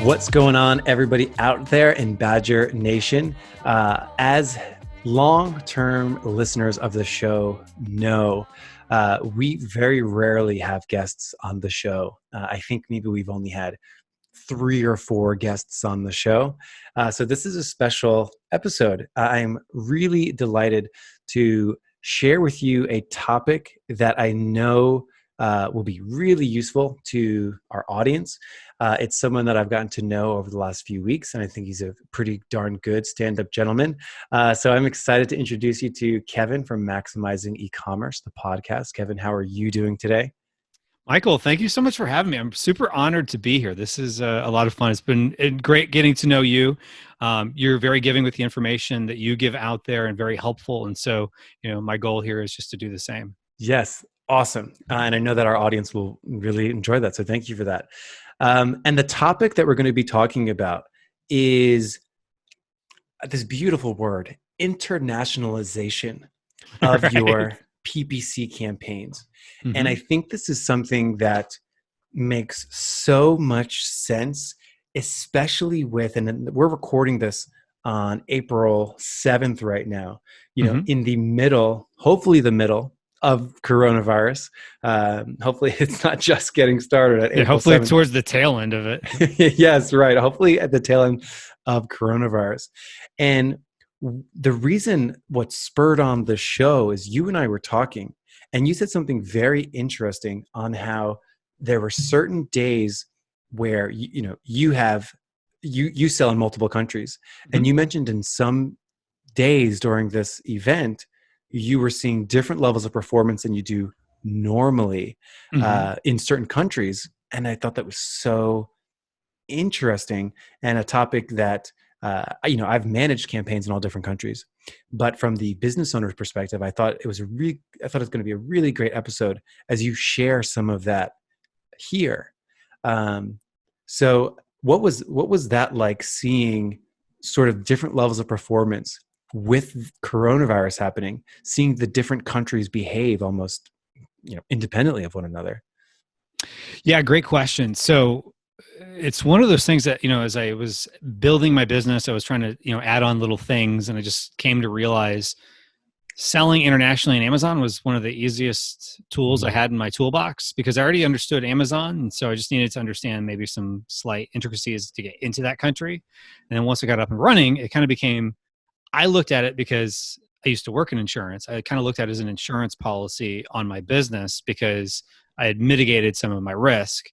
What's going on, everybody out there in Badger Nation? As long-term listeners of the show know, we very rarely have guests on the show. I think maybe we've only had 3 or 4 guests on the show. So this is a special episode. I'm really delighted to share with you a topic that I know will be really useful to our audience. It's someone that I've gotten to know over the last few weeks, and I think he's a pretty darn good stand-up gentleman. So I'm excited to introduce you to Kevin from Maximizing E-commerce, the podcast. Kevin, how are you doing today? Michael, thank you so much for having me. I'm super honored to be here. This is a lot of fun. It's been great getting to know you. You're very giving with the information that you give out there and very helpful. And so, my goal here is just to do the same. Yes. Awesome. And I know that our audience will really enjoy that. So thank you for that. And the topic that we're going to be talking about is this beautiful word, internationalization of Right. your PPC campaigns. Mm-hmm. And I think this is something that makes so much sense, especially with, and we're recording this on April 7th right now, in the middle, hopefully the middle of coronavirus. Hopefully it's not just getting started at April hopefully 7th. Towards the tail end of it. Yes, right. Hopefully at the tail end of coronavirus. And the reason what spurred on the show is you and I were talking, and you said something very interesting on how there were certain days where you sell in multiple countries, and you mentioned in some days during this event you were seeing different levels of performance than you do normally in certain countries. And I thought that was so interesting, and a topic that I've managed campaigns in all different countries, but from the business owner's perspective, I thought it was going to be a really great episode as you share some of that here. So what was that like, seeing sort of different levels of performance with coronavirus happening, seeing the different countries behave almost independently of one another? Yeah, great question. So it's one of those things that, as I was building my business, I was trying to, add on little things, and I just came to realize selling internationally in Amazon was one of the easiest tools I had in my toolbox, because I already understood Amazon. And so I just needed to understand maybe some slight intricacies to get into that country. And then once I got up and running, it kind of became, I looked at it because I used to work in insurance. I kind of looked at it as an insurance policy on my business because I had mitigated some of my risk.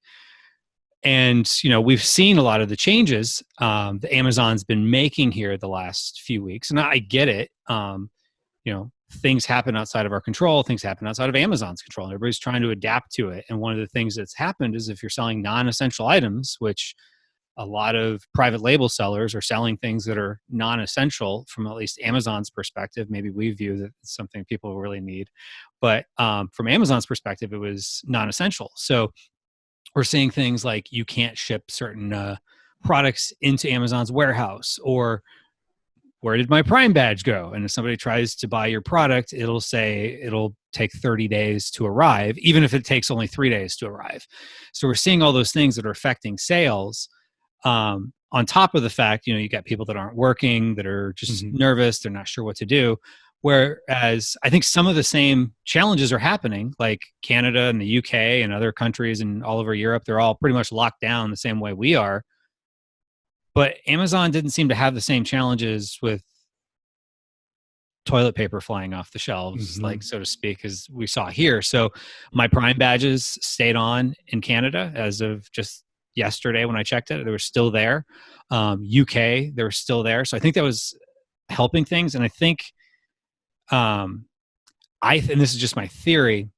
And, we've seen a lot of the changes that Amazon's been making here the last few weeks. And I get it. Things happen outside of our control. Things happen outside of Amazon's control. And everybody's trying to adapt to it. And one of the things that's happened is, if you're selling non-essential items, which a lot of private label sellers are selling things that are non-essential from at least Amazon's perspective. Maybe we view that it's something people really need. But from Amazon's perspective, it was non-essential. So we're seeing things like you can't ship certain products into Amazon's warehouse, or where did my Prime badge go? And if somebody tries to buy your product, it'll say it'll take 30 days to arrive, even if it takes only 3 days to arrive. So we're seeing all those things that are affecting sales. On top of the fact, you got people that aren't working, that are just nervous, they're not sure what to do. Whereas I think some of the same challenges are happening, like Canada and the UK and other countries and all over Europe. They're all pretty much locked down the same way we are. But Amazon didn't seem to have the same challenges with toilet paper flying off the shelves, like, so to speak, as we saw here. So my Prime badges stayed on in Canada as of just yesterday when I checked it. They were still there. UK, they were still there. So I think that was helping things. And I think, and this is just my theory,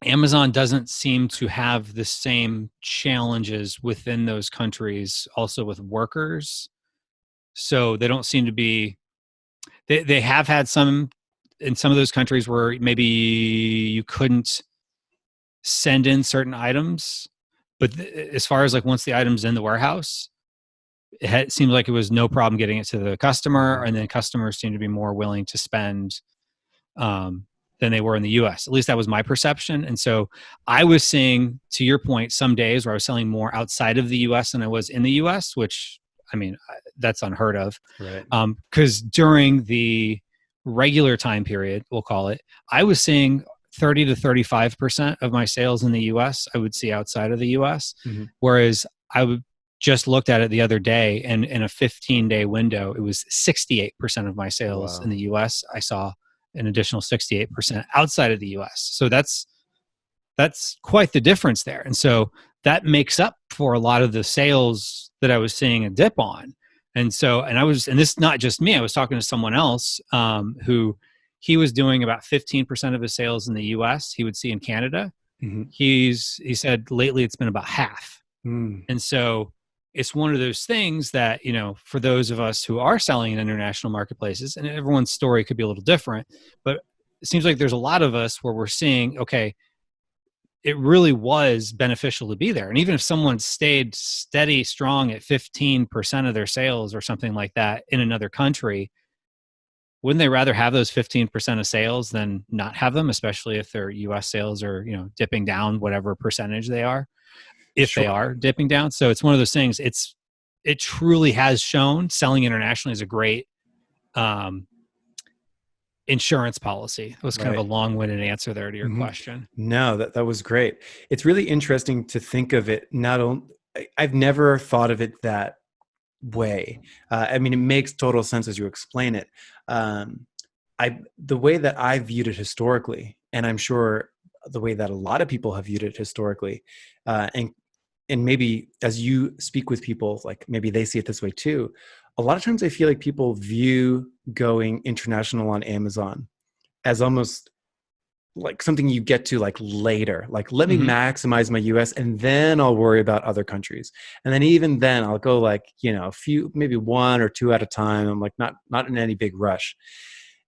Amazon doesn't seem to have the same challenges within those countries also with workers. So they don't seem to be, they have had some in some of those countries where maybe you couldn't send in certain items, but as far as like once the item's in the warehouse, it seems like it was no problem getting it to the customer, and then customers seem to be more willing to spend than they were in the US. At least that was my perception. And so I was seeing, to your point, some days where I was selling more outside of the US than I was in the US, which, I mean, that's unheard of. Right. Because during the regular time period, we'll call it, I was seeing 30 to 35% of my sales in the US I would see outside of the US. Mm-hmm. Whereas I would just looked at it the other day, and in a 15-day window, it was 68% of my sales in the US. I saw an additional 68% outside of the US. So that's quite the difference there. And so that makes up for a lot of the sales that I was seeing a dip on. And so, and this is not just me, I was talking to someone else who he was doing about 15% of his sales in the US he would see in Canada. Mm-hmm. He said lately it's been about half. Mm. And so it's one of those things that, you know, for those of us who are selling in international marketplaces, and everyone's story could be a little different, but it seems like there's a lot of us where we're seeing, okay, it really was beneficial to be there. And even if someone stayed steady, strong at 15% of their sales or something like that in another country, wouldn't they rather have those 15% of sales than not have them, especially if their US sales are, you know, dipping down whatever percentage they are, if they are dipping down. So it's one of those things. It truly has shown selling internationally is a great insurance policy. It was kind of a long-winded answer there to your question. No, that was great. It's really interesting to think of it. I've never thought of it that way. I mean, it makes total sense as you explain it. The way that I viewed it historically, and I'm sure the way that a lot of people have viewed it historically, and maybe as you speak with people, like maybe they see it this way too. A lot of times I feel like people view going international on Amazon as almost like something you get to like later, like let me maximize my US and then I'll worry about other countries. And then even then I'll go like, you know, a few, maybe one or two at a time. I'm like not in any big rush.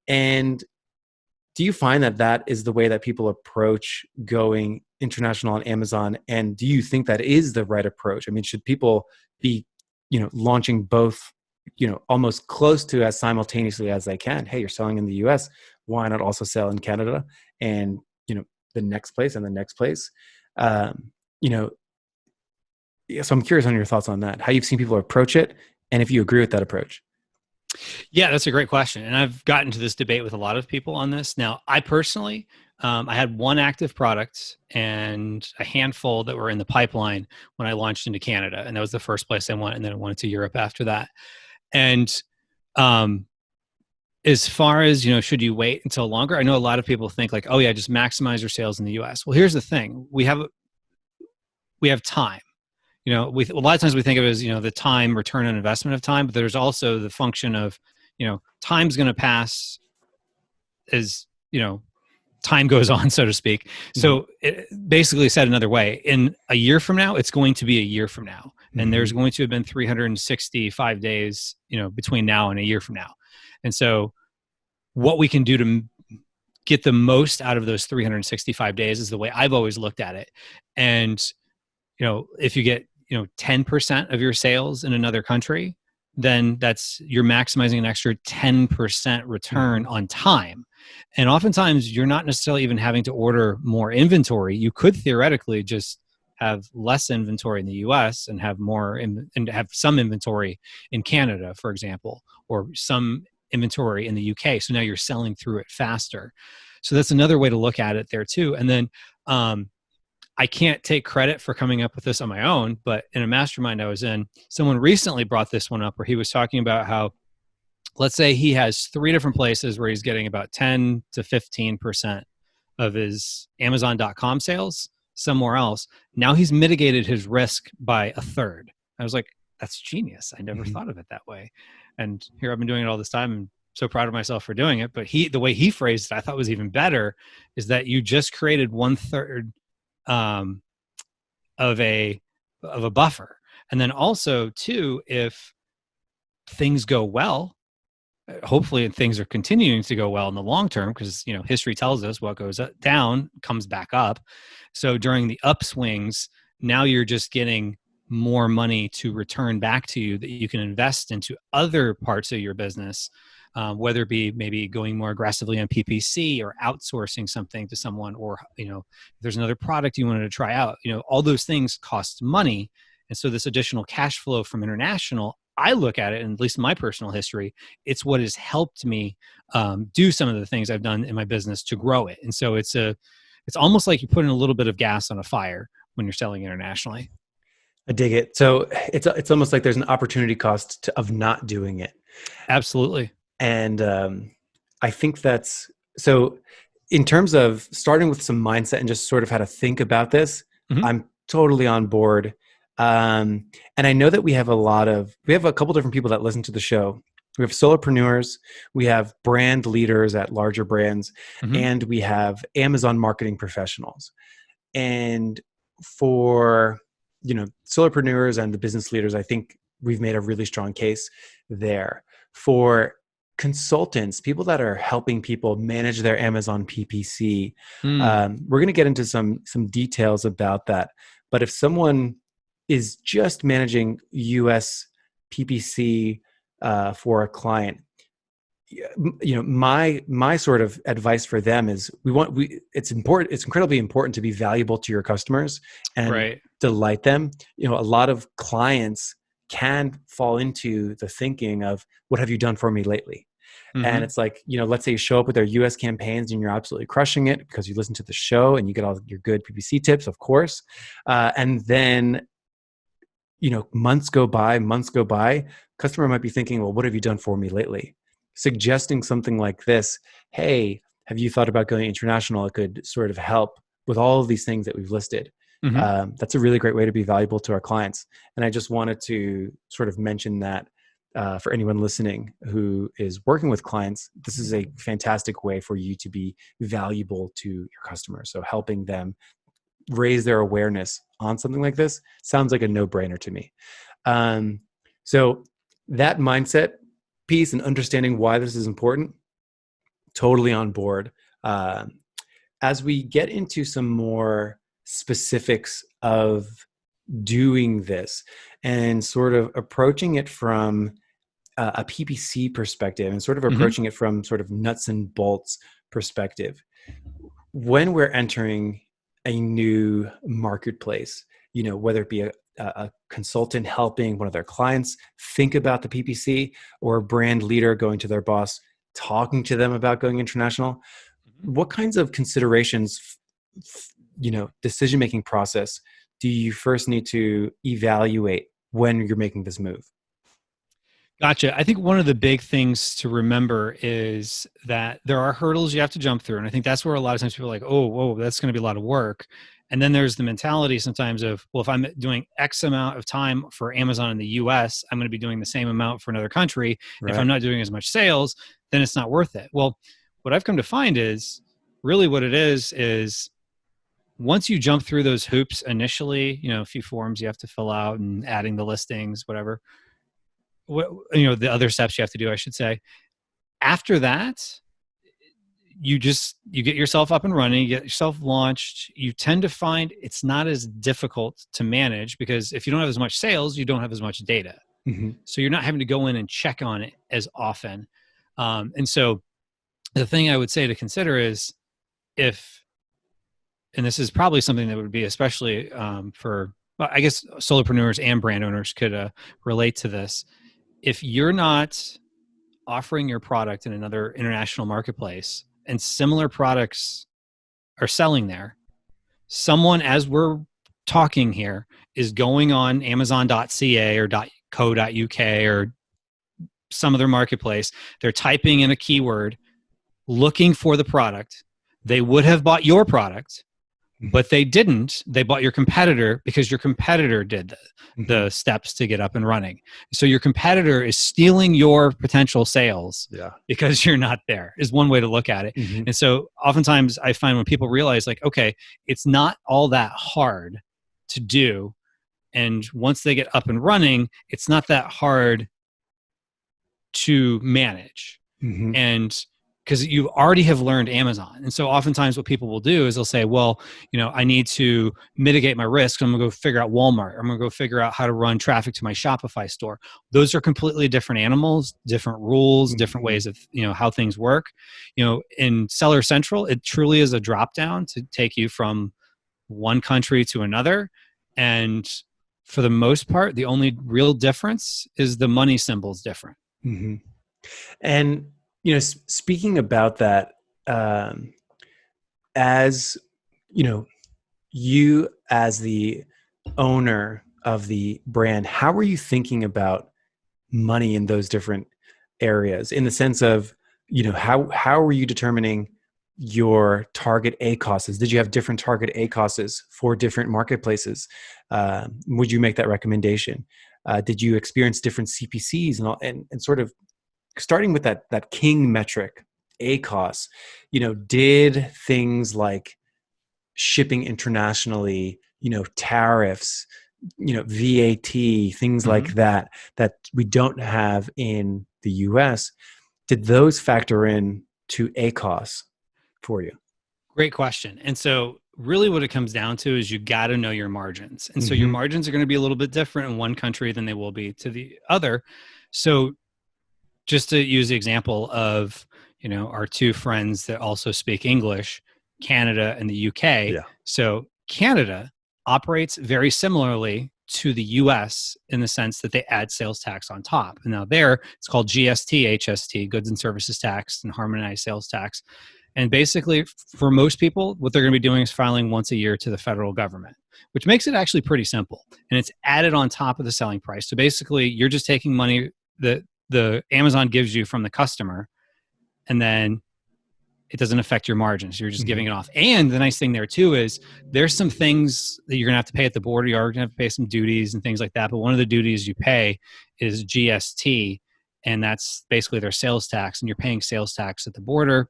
And do you find that is the way that people approach going international on Amazon? And do you think that is the right approach? I mean, should people be, you know, launching both, you know, almost close to as simultaneously as they can? Hey, you're selling in the US. Why not also sell in Canada and, you know, the next place and the next place? You know, so I'm curious on your thoughts on that, how you've seen people approach it, and if you agree with that approach. Yeah, that's a great question. And I've gotten to this debate with a lot of people on this. Now, I personally, I had one active product and a handful that were in the pipeline when I launched into Canada. And that was the first place I went. And then I went to Europe after that. And as far as, you know, should you wait until longer? I know a lot of people think like, oh yeah, just maximize your sales in the US. Well, here's the thing. We have time. You know, a lot of times we think of it as, you know, the time return on investment of time, but there's also the function of, you know, time's going to pass as, you know, time goes on, so to speak. So it basically said another way, in a year from now, it's going to be a year from now. And there's going to have been 365 days, you know, between now and a year from now. And so what we can do to get the most out of those 365 days is the way I've always looked at it. And, you know, if you get, you know, 10% of your sales in another country, then you're maximizing an extra 10% return on time. And oftentimes you're not necessarily even having to order more inventory. You could theoretically just have less inventory in the US and have more and have some inventory in Canada, for example, or some inventory in the UK. So now you're selling through it faster. So that's another way to look at it there too. And then, I can't take credit for coming up with this on my own, but in a mastermind I was in, someone recently brought this one up where he was talking about how, let's say he has 3 different places where he's getting about 10 to 15% of his Amazon.com sales somewhere else. Now he's mitigated his risk by a third. I was like, that's genius. I never thought of it that way. And here I've been doing it all this time and so proud of myself for doing it. But the way he phrased it, I thought was even better, is that you just created 1/3 of a buffer. And then also too, if things go well, hopefully things are continuing to go well in the long term, because, you know, history tells us what goes down comes back up. So during the upswings, now you're just getting more money to return back to you that you can invest into other parts of your business whether it be maybe going more aggressively on PPC or outsourcing something to someone, or if there's another product you wanted to try out. All those things cost money, and so this additional cash flow from international, I look at it, and at least in my personal history, it's what has helped me do some of the things I've done in my business to grow it. And so it's almost like you put in a little bit of gas on a fire when you're selling internationally. I dig it. So it's almost like there's an opportunity cost of not doing it. Absolutely. And I think that's so. In terms of starting with some mindset and just sort of how to think about this, Mm-hmm. I'm totally on board. And I know that we have a couple different people that listen to the show. We have solopreneurs, we have brand leaders at larger brands, Mm-hmm. and we have Amazon marketing professionals. And for solopreneurs and the business leaders, I think we've made a really strong case there. For consultants, people that are helping people manage their Amazon PPC, we're going to get into some details about that. But if someone is just managing US PPC for a client, my sort of advice for them is it's incredibly important to be valuable to your customers and Right. delight them. A lot of clients can fall into the thinking of, what have you done for me lately? Mm-hmm. And it's like, let's say you show up with their US campaigns and you're absolutely crushing it because you listen to the show and you get all your good PPC tips, of course. And then, months go by, customer might be thinking, well, what have you done for me lately? Suggesting something like this, hey, have you thought about going international? It could sort of help with all of these things that we've listed. Mm-hmm. That's a really great way to be valuable to our clients. And I just wanted to sort of mention that for anyone listening who is working with clients, this is a fantastic way for you to be valuable to your customers. So helping them raise their awareness on something like this sounds like a no-brainer to me. So that mindset piece and understanding why this is important, totally on board. As we get into some more specifics of doing this and sort of approaching it from a PPC perspective and sort of Mm-hmm. approaching it from sort of nuts and bolts perspective, when we're entering a new marketplace, whether it be a consultant helping one of their clients think about the PPC, or a brand leader going to their boss, talking to them about going international, what kinds of considerations, decision-making process do you first need to evaluate when you're making this move? Gotcha. I think one of the big things to remember is that there are hurdles you have to jump through. And I think that's where a lot of times people are like, oh, whoa, that's going to be a lot of work. And then there's the mentality sometimes of, well, if I'm doing X amount of time for Amazon in the US, I'm going to be doing the same amount for another country. Right. If I'm not doing as much sales, then it's not worth it. Well, what I've come to find is really what it is once you jump through those hoops initially, a few forms you have to fill out and adding the listings, whatever, the other steps you have to do, I should say. After that, you get yourself up and running, you get yourself launched. You tend to find it's not as difficult to manage because if you don't have as much sales, you don't have as much data. Mm-hmm. So you're not having to go in and check on it as often. And so the thing I would say to consider is and this is probably something that would be especially for, well, I guess solopreneurs and brand owners could relate to this. If you're not offering your product in another international marketplace and similar products are selling there, someone, as we're talking here, is going on Amazon.ca or .co.uk or some other marketplace. They're typing in a keyword, looking for the product. They would have bought your product, but they didn't. They bought your competitor because your competitor did the steps to get up and running. So your competitor is stealing your potential sales because you're not there, is one way to look at it. Mm-hmm. And so oftentimes I find when people realize like, okay, it's not all that hard to do. And once they get up and running, it's not that hard to manage. Mm-hmm. And because you already have learned Amazon. And so oftentimes what people will do is they'll say, well, I need to mitigate my risk. I'm going to go figure out Walmart. I'm going to go figure out how to run traffic to my Shopify store. Those are completely different animals, different rules, different ways of, how things work. In Seller Central, it truly is a drop down to take you from one country to another. And for the most part, the only real difference is the money symbol's different. Mm-hmm. And speaking about that, as you as the owner of the brand, how are you thinking about money in those different areas? In the sense of, how are you determining your target ACOSs? Did you have different target ACOSs for different marketplaces? Would you make that recommendation? Did you experience different CPCs and sort of starting with that king metric, ACOS, did things like shipping internationally, tariffs, VAT, things like that we don't have in the US, did those factor in to ACOS for you? Great question. And so really what it comes down to is you got to know your margins. And so your margins are going to be a little bit different in one country than they will be to the other. So just to use the example of, our two friends that also speak English, Canada and the UK. Yeah. So Canada operates very similarly to the US in the sense that they add sales tax on top. And now there, it's called GST, HST, goods and services tax, and harmonized sales tax. And basically, for most people, what they're going to be doing is filing once a year to the federal government, which makes it actually pretty simple. And it's added on top of the selling price. So basically, you're just taking money that the Amazon gives you from the customer, and then it doesn't affect your margins. You're just giving it off. And the nice thing there too is there's some things that you're going to have to pay at the border. You are going to have to pay some duties and things like that. But one of the duties you pay is GST, and that's basically their sales tax, and you're paying sales tax at the border.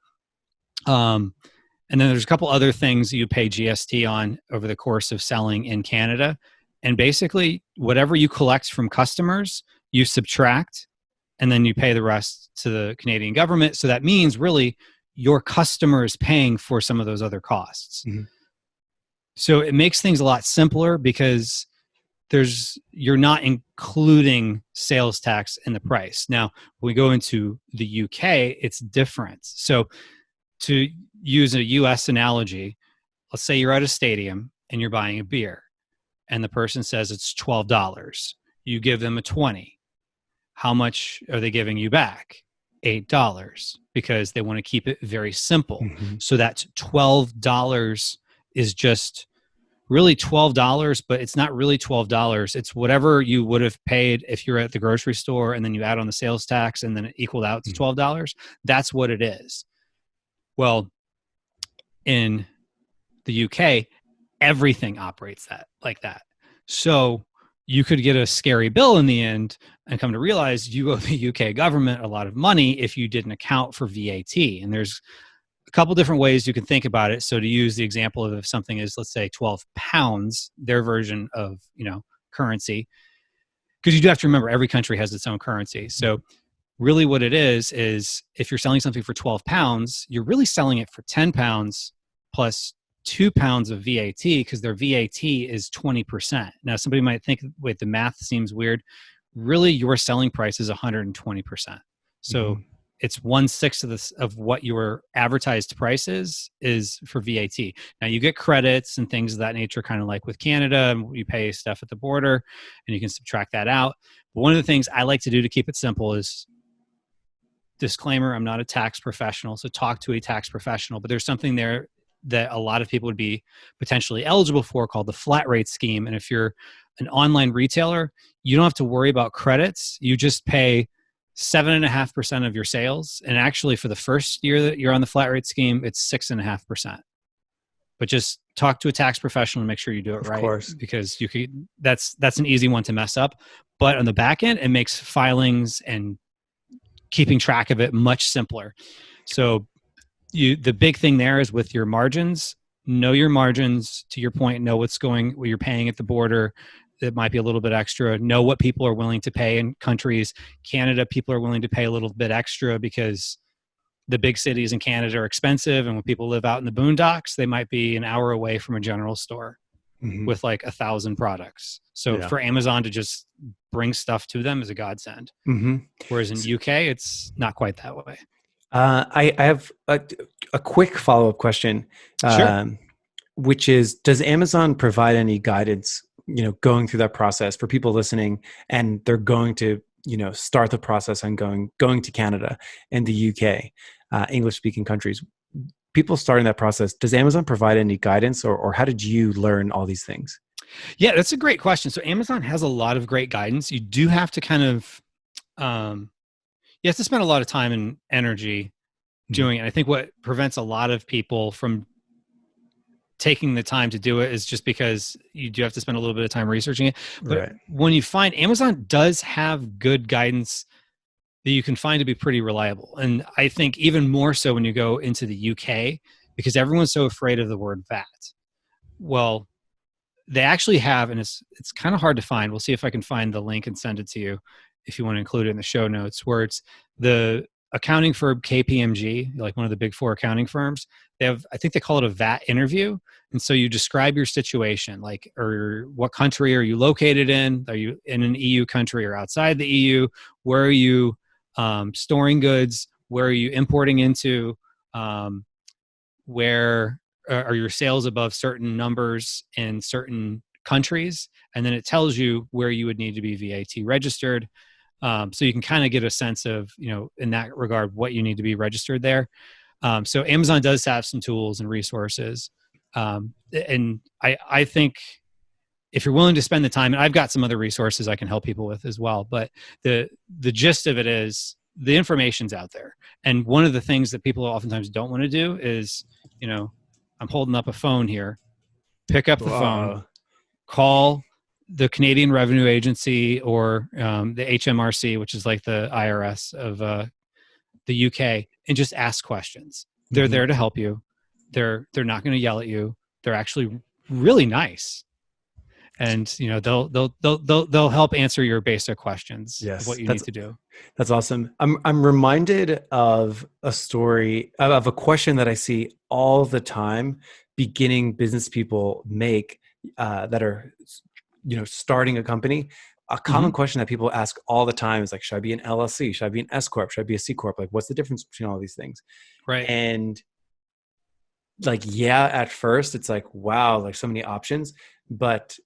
And then there's a couple other things you pay GST on over the course of selling in Canada. And basically, whatever you collect from customers, you subtract, and then you pay the rest to the Canadian government. So that means really your customer is paying for some of those other costs. So it makes things a lot simpler because you're not including sales tax in the price. Now, when we go into the UK, it's different. So to use a US analogy, let's say you're at a stadium and you're buying a beer and the person says it's $12. You give them a 20. How much are they giving you back? $8, because they want to keep it very simple. So that $12 is just really $12, but it's not really $12. It's whatever you would have paid if you're at the grocery store and then you add on the sales tax and then it equaled out to $12. That's what it is. Well, in the UK, everything operates like that. So you could get a scary bill in the end and come to realize you owe the UK government a lot of money if you didn't account for VAT. And there's a couple different ways you can think about it. So to use the example of if something is, let's say, 12 pounds, their version of, currency, because you do have to remember every country has its own currency. So really what it is if you're selling something for 12 pounds, you're really selling it for 10 pounds plus 2 pounds of VAT, because their VAT is 20%. Now, somebody might think, wait, the math seems weird. Really, your selling price is 120%. So it's 1/6 of what your advertised price is for VAT. Now, you get credits and things of that nature, kind of like with Canada, and you pay stuff at the border, and you can subtract that out. But one of the things I like to do to keep it simple is, disclaimer, I'm not a tax professional, so talk to a tax professional. But there's something there that a lot of people would be potentially eligible for called the flat rate scheme. And if you're an online retailer, you don't have to worry about credits. You just pay 7.5% of your sales. And actually for the first year that you're on the flat rate scheme, it's 6.5%. But just talk to a tax professional and make sure you do it right. Of course. Because that's an easy one to mess up. But on the back end, it makes filings and keeping track of it much simpler. So the big thing there is with your margins, know your margins. To your point, know what you're paying at the border. It might be a little bit extra. Know what people are willing to pay in countries. Canada, people are willing to pay a little bit extra because the big cities in Canada are expensive, and when people live out in the boondocks, they might be an hour away from a general store Hmm. with like 1,000 products. So Yeah. for Amazon to just bring stuff to them is a godsend. Hmm. Whereas in UK, it's not quite that way. I have a quick follow-up question, Sure. um, which is, does Amazon provide any guidance, going through that process for people listening and they're going to, start the process on going to Canada and the UK, English-speaking countries? People starting that process, does Amazon provide any guidance, or how did you learn all these things? Yeah, that's a great question. So Amazon has a lot of great guidance. You do have to kind of, um, you have to spend a lot of time and energy Mhm. doing it. I think what prevents a lot of people from taking the time to do it is just because you do have to spend a little bit of time researching it. But Right. when you find Amazon does have good guidance that you can find to be pretty reliable. And I think even more so when you go into the UK, because everyone's so afraid of the word VAT. Well, they actually have, and it's kind of hard to find. We'll see if I can find the link and send it to you if you want to include it in the show notes, where it's the accounting firm KPMG, like one of the big four accounting firms. They have, I think they call it a VAT interview. And so you describe your situation, like, or what country are you located in? Are you in an EU country or outside the EU? Where are you storing goods? Where are you importing into? Um, where are your sales above certain numbers in certain countries, and then it tells you where you would need to be VAT registered. So you can kind of get a sense of, in that regard, what you need to be registered there. So Amazon does have some tools and resources, and I think if you're willing to spend the time, and I've got some other resources I can help people with as well, but the gist of it is the information's out there. And one of the things that people oftentimes don't want to do is, I'm holding up a phone here, pick up the phone, Wow. call the Canadian Revenue Agency or the HMRC, which is like the IRS of the UK, and just ask questions. They're Hmm. there to help you. They're not going to yell at you. They're actually really nice, and they'll help answer your basic questions of what Yes, you need that's to do. That's awesome. I'm reminded of a story of a question that I see all the time beginning business people make, that are, starting a company. A common Hmm. question that people ask all the time is like, should I be an LLC? Should I be an S corp? Should I be a C corp? Like, what's the difference between all these things? Right. And like, yeah, at first it's like, wow, like so many options, but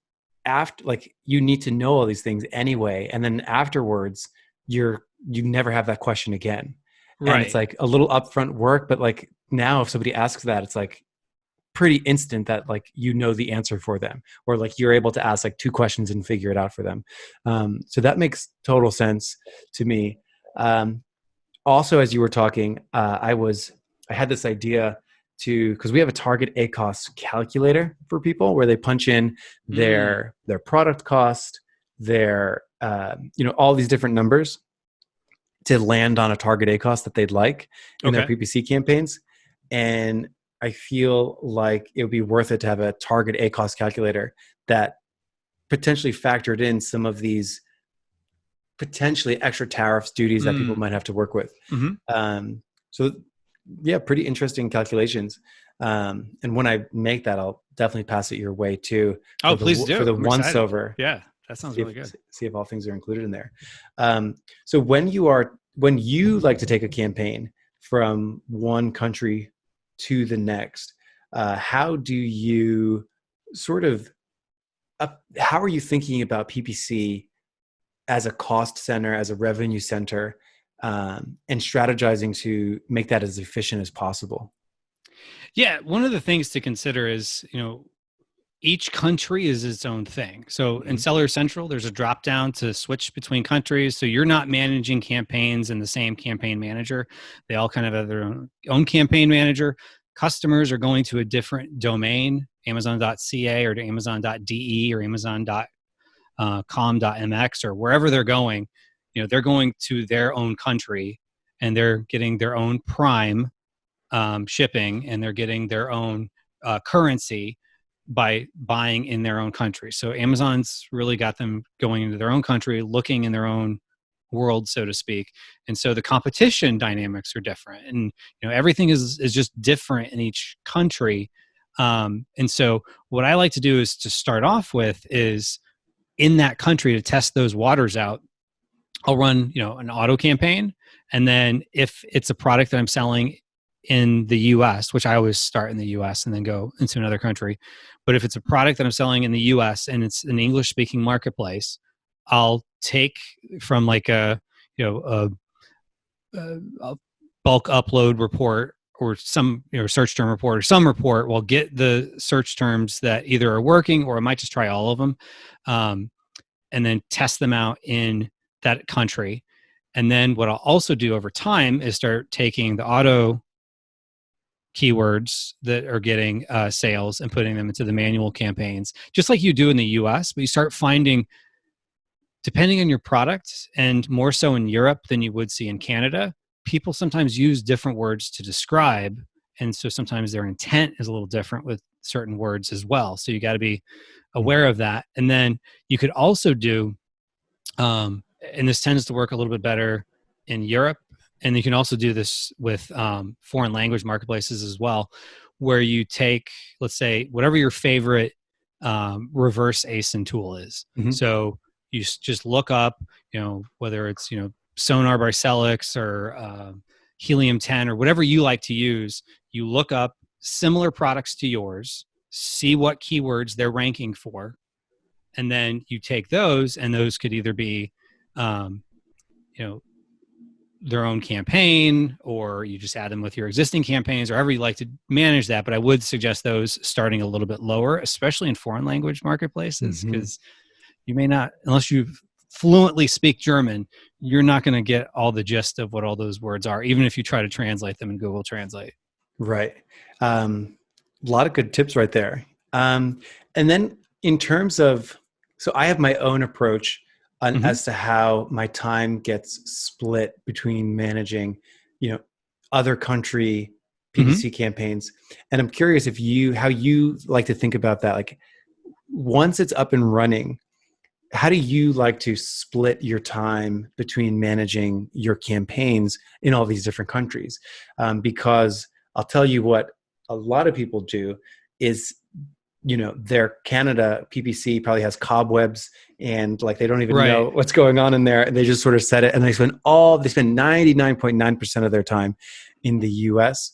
after, like, you need to know all these things anyway, and then afterwards you never have that question again. And it's Right. like a little upfront work, but like now if somebody asks that, it's like pretty instant that like the answer for them, or like you're able to ask like two questions and figure it out for them. So that makes total sense to me. Also, as you were talking, I had this idea to, because we have a target ACOS calculator for people where they punch in Mm. their product cost, their all these different numbers to land on a target ACOS that they'd like in their Okay. PPC campaigns. And I feel like it would be worth it to have a target ACOS calculator that potentially factored in some of these potentially extra tariffs, duties that people Mm. might have to work with. Hmm. So yeah, pretty interesting calculations. And when I make that, I'll definitely pass it your way too Oh, please for do. the I'm once excited. over. Yeah, that sounds See if really good. all things are included in there. So when you like to take a campaign from one country to the next, how do you sort of how are you thinking about PPC as a cost center, as a revenue center, and strategizing to make that as efficient as possible? Yeah, one of the things to consider is, each country is its own thing. So in Mhm. Seller Central, there's a drop down to switch between countries. So you're not managing campaigns in the same campaign manager. They all kind of have their own campaign manager. Customers are going to a different domain, amazon.ca or to amazon.de or amazon.com.mx or wherever they're going. They're going to their own country and they're getting their own prime shipping, and they're getting their own currency by buying in their own country. So Amazon's really got them going into their own country, looking in their own world, so to speak. And so the competition dynamics are different, and everything is just different in each country. And so what I like to do is to start off with is in that country to test those waters out. I'll run, an auto campaign. And then if it's a product that I'm selling in the US, which I always start in the US and then go into another country. But if it's a product that I'm selling in the US and it's an English speaking marketplace, I'll take from like a bulk upload report or some search term report or some report. We'll get the search terms that either are working, or I might just try all of them, and then test them out in that country. And then what I'll also do over time is start taking the auto keywords that are getting sales and putting them into the manual campaigns, just like you do in the US. But you start finding, depending on your product, and more so in Europe than you would see in Canada, people sometimes use different words to describe. And so sometimes their intent is a little different with certain words as well. So you got to be aware of that. And then you could also do, and this tends to work a little bit better in Europe, and you can also do this with foreign language marketplaces as well, where you take, let's say, whatever your favorite reverse ASIN tool is. Mm-hmm. So you just look up, whether it's, Sonar by Celix or Helium 10 or whatever you like to use. You look up similar products to yours, see what keywords they're ranking for, and then you take those, and those could either be, their own campaign, or you just add them with your existing campaigns, or however you like to manage that. But I would suggest those starting a little bit lower, especially in foreign language marketplaces, because you may not, unless you fluently speak German, you're not going to get all the gist of what all those words are, even if you try to translate them in Google Translate. Right. A lot of good tips right there. And then in terms of, so I have my own approach as to how my time gets split between managing, other country PPC campaigns. And I'm curious how you like to think about that. Like, once it's up and running, how do you like to split your time between managing your campaigns in all these different countries? Because I'll tell you what a lot of people do is, their Canada PPC probably has cobwebs, and like they don't even know what's going on in there, and they just sort of set it, and they spend 99.9% of their time in the US,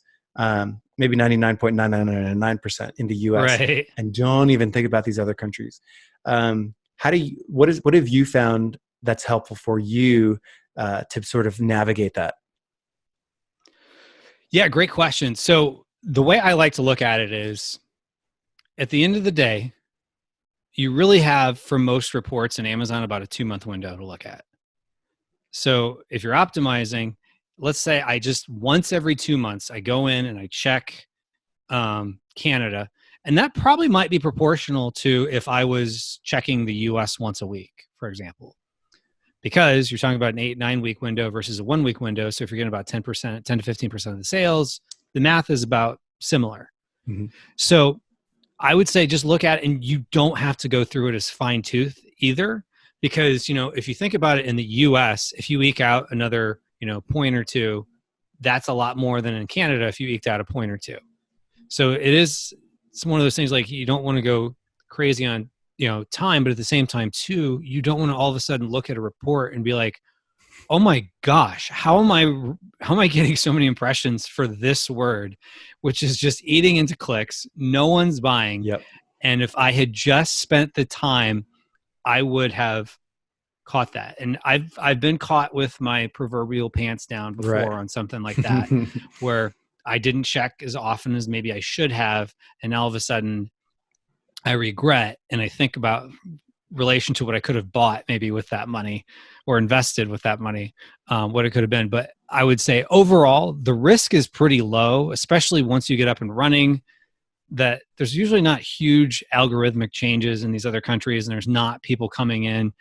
maybe 99.9999% in the US, and don't even think about these other countries. What have you found that's helpful for you to sort of navigate that? Yeah, great question. So the way I like to look at it is, at the end of the day, you really have, for most reports in Amazon, about a 2-month window to look at. So if you're optimizing, let's say I just once every 2 months, I go in and I check Canada, and that probably might be proportional to if I was checking the US once a week, for example, because you're talking about an 8-9 week window versus a 1 week window. So if you're getting about 10 to 15% of the sales, the math is about similar. Mm-hmm. So I would say just look at it, and you don't have to go through it as fine tooth either, because, if you think about it in the US, if you eke out another, point or two, that's a lot more than in Canada if you eked out a point or two. So it's one of those things, like, you don't want to go crazy on, time, but at the same time too, you don't want to all of a sudden look at a report and be like, oh my gosh, how am I getting so many impressions for this word, which is just eating into clicks. No one's buying. Yep. And if I had just spent the time, I would have caught that. And I've been caught with my proverbial pants down before on something like that, where I didn't check as often as maybe I should have. And all of a sudden I regret, and I think about relation to what I could have bought maybe with that money, or invested with that money, what it could have been. But I would say overall, the risk is pretty low, especially once you get up and running, that there's usually not huge algorithmic changes in these other countries, and there's not people coming in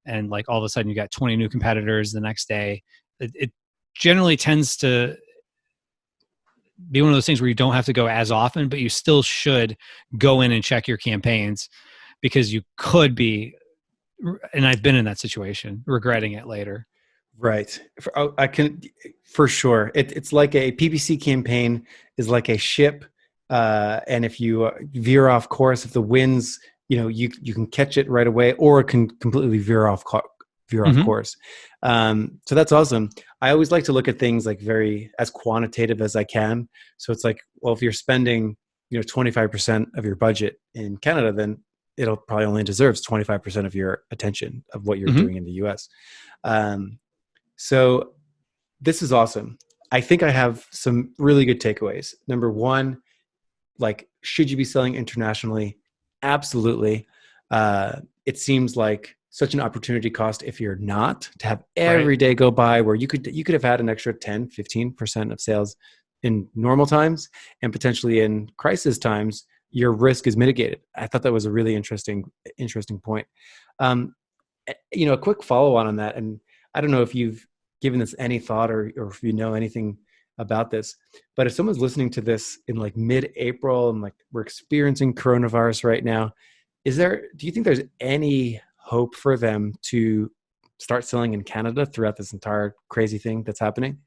and like all of a sudden you got 20 new competitors the next day. It generally tends to be one of those things where you don't have to go as often, but you still should go in and check your campaigns, because you could be, and I've been in that situation, regretting it later. Right. I can, for sure. It's like a PPC campaign is like a ship, and if you veer off course, if the winds, you can catch it right away, or it can completely veer off Hmm. course. So that's awesome. I always like to look at things like very as quantitative as I can. So it's like, well, if you're spending 25% of your budget in Canada, then it'll probably only deserves 25% of your attention of what you're Hmm. doing in the US. Um, so this is awesome. I think I have some really good takeaways. Number one, like, should you be selling internationally? Absolutely. It seems like such an opportunity cost if you're not, to have Right. every day go by where you could have had an extra 10, 15% of sales in normal times, and potentially in crisis times your risk is mitigated. I thought that was a really interesting point. um, a quick follow on that, and I don't know if you've given this any thought, or if you know anything about this, but if someone's listening to this in like mid-April, and like we're experiencing coronavirus right now, do you think there's any hope for them to start selling in Canada throughout this entire crazy thing that's happening?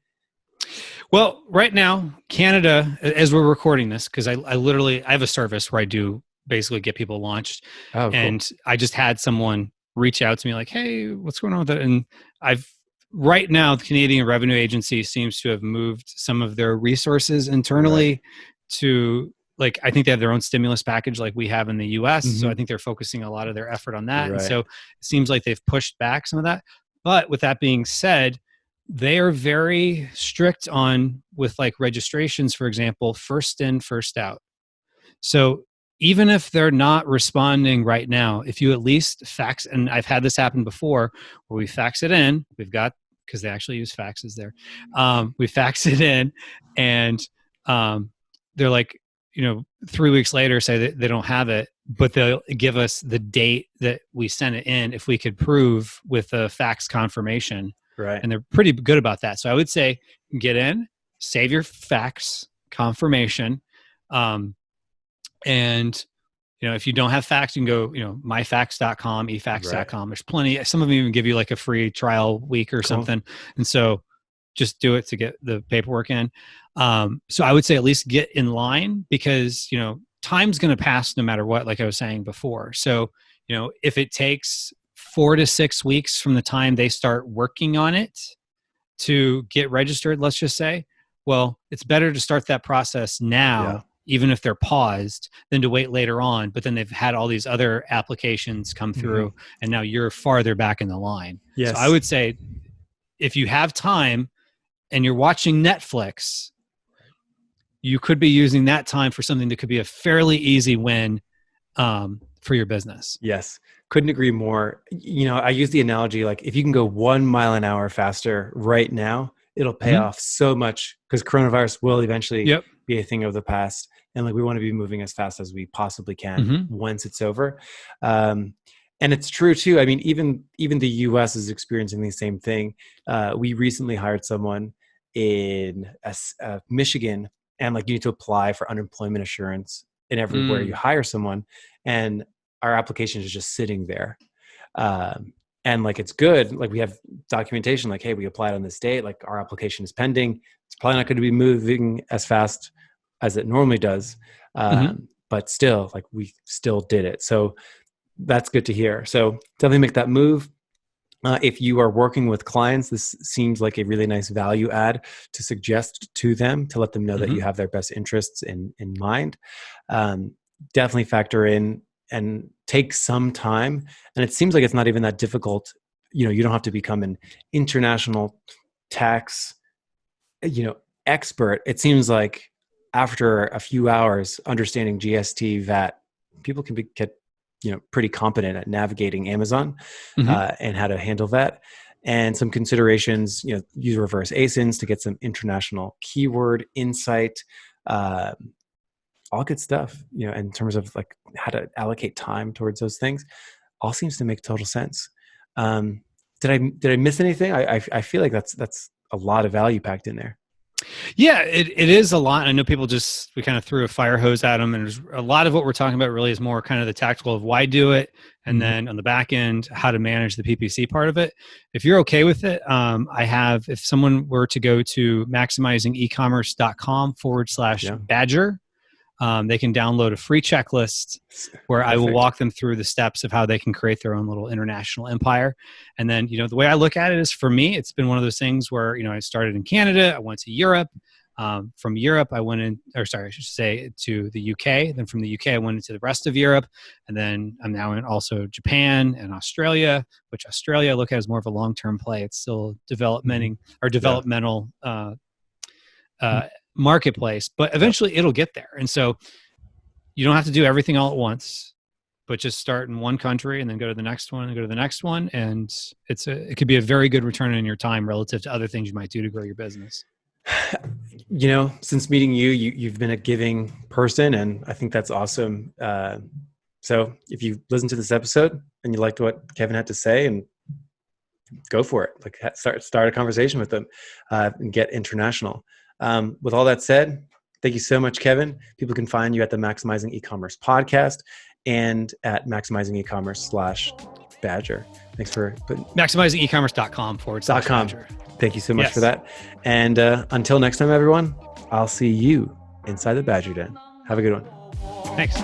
Well, right now, Canada, as we're recording this, because I literally I have a service where I do basically get people launched, Oh, cool. and I just had someone reach out to me like, "Hey, what's going on with that?" And I've right now the Canadian Revenue Agency seems to have moved some of their resources Right. internally to like I think they have their own stimulus package like we have in the US. So I Hmm. think they're focusing a lot of their effort on that. And so Right. it seems like they've pushed back some of that. But with that being said, they are very strict on with like registrations, for example, first in, first out. So even if they're not responding right now, if you at least fax, and I've had this happen before where we fax it in, we've got, because they actually use faxes there, we fax it in, and um, they're like, 3 weeks later say that they don't have it, but they'll give us the date that we sent it in if we could prove with a fax confirmation. Right. And they're pretty good about that. So I would say get in, save your fax confirmation. Um, and if you don't have fax, you can go, myfax.com, Right. efax.com. There's plenty. Some of them even give you like a free trial week or Cool. something. And so just do it to get the paperwork in. So I would say at least get in line, because, time's going to pass no matter what, like I was saying before. So, if it takes 4 to 6 weeks from the time they start working on it to get registered, let's just say, well, it's better to start that process Yeah. now, even if they're paused, than to wait later on. But then they've had all these other applications come Hmm. through, and now you're farther back in the line. So I Yes. would say if you have time and you're watching Netflix, you could be using that time for something that could be a fairly easy win for your business. Yes, couldn't agree more. I use the analogy, like, if you can go 1 mile an hour faster right now, it'll pay Mm-hmm. off so much, because coronavirus will eventually Yep. be a thing of the past. And like, we want to be moving as fast as we possibly can Mm-hmm. once it's over. Um, and it's true too. I mean, even the US is experiencing the same thing. We recently hired someone in Michigan, and like, you need to apply for unemployment insurance in everywhere you Mm. hire someone. And our application is just sitting there. And like, it's good. Like, we have documentation like, hey, we applied on this date. Like, our application is pending. It's probably not going to be moving as fast as it normally does. Mm-hmm. But still, like, we still did it. So that's good to hear. So definitely make that move. If you are working with clients, this seems like a really nice value add to suggest to them, to let them know that Mm-hmm. you have their best interests in mind. Um, Definitely factor in and take some time. And it seems like it's not even that difficult. You don't have to become an international tax, you know, expert. It seems like after a few hours understanding GST, VAT, people can get pretty competent at navigating Amazon, Mm-hmm. and how to handle that. And some considerations, use reverse ASINs to get some international keyword insight. Uh, all good stuff, in terms of like how to allocate time towards those things. All seems to make total sense. Um, did I miss anything? I feel like that's a lot of value packed in there. Yeah, it is a lot. I know people we kind of threw a fire hose at them, and there's a lot of what we're talking about really is more kind of the tactical of why do it, and then on the back end, how to manage the PPC part of it. If you're okay with it, if someone were to go to maximizingecommerce.com/badger, they can download a free checklist where I will walk them through the steps of how they can create their own little international empire. And then, the way I look at it is, for me, it's been one of those things where, I started in Canada, I went to Europe. From Europe, I should say to the UK. Then from the UK, I went into the rest of Europe. And then I'm now in also Japan and Australia, which Australia I look at as more of a long-term play. It's still developmental marketplace, but eventually it'll get there. And so you don't have to do everything all at once, but just start in one country and then go to the next one and go to the next one. And it could be a very good return on your time relative to other things you might do to grow your business. Since meeting you've been a giving person, and I think that's awesome. So if you listen to this episode and you liked what Kevin had to say, and go for it, like start a conversation with them and get international. With all that said, thank you so much, Kevin. People can find you at the Maximizing E-commerce podcast and at maximizingecommerce.com/badger. Thanks for putting maximizingecommerce.com/badger. Thank you so much for that. And until next time, everyone, I'll see you inside the Badger Den. Have a good one. Thanks.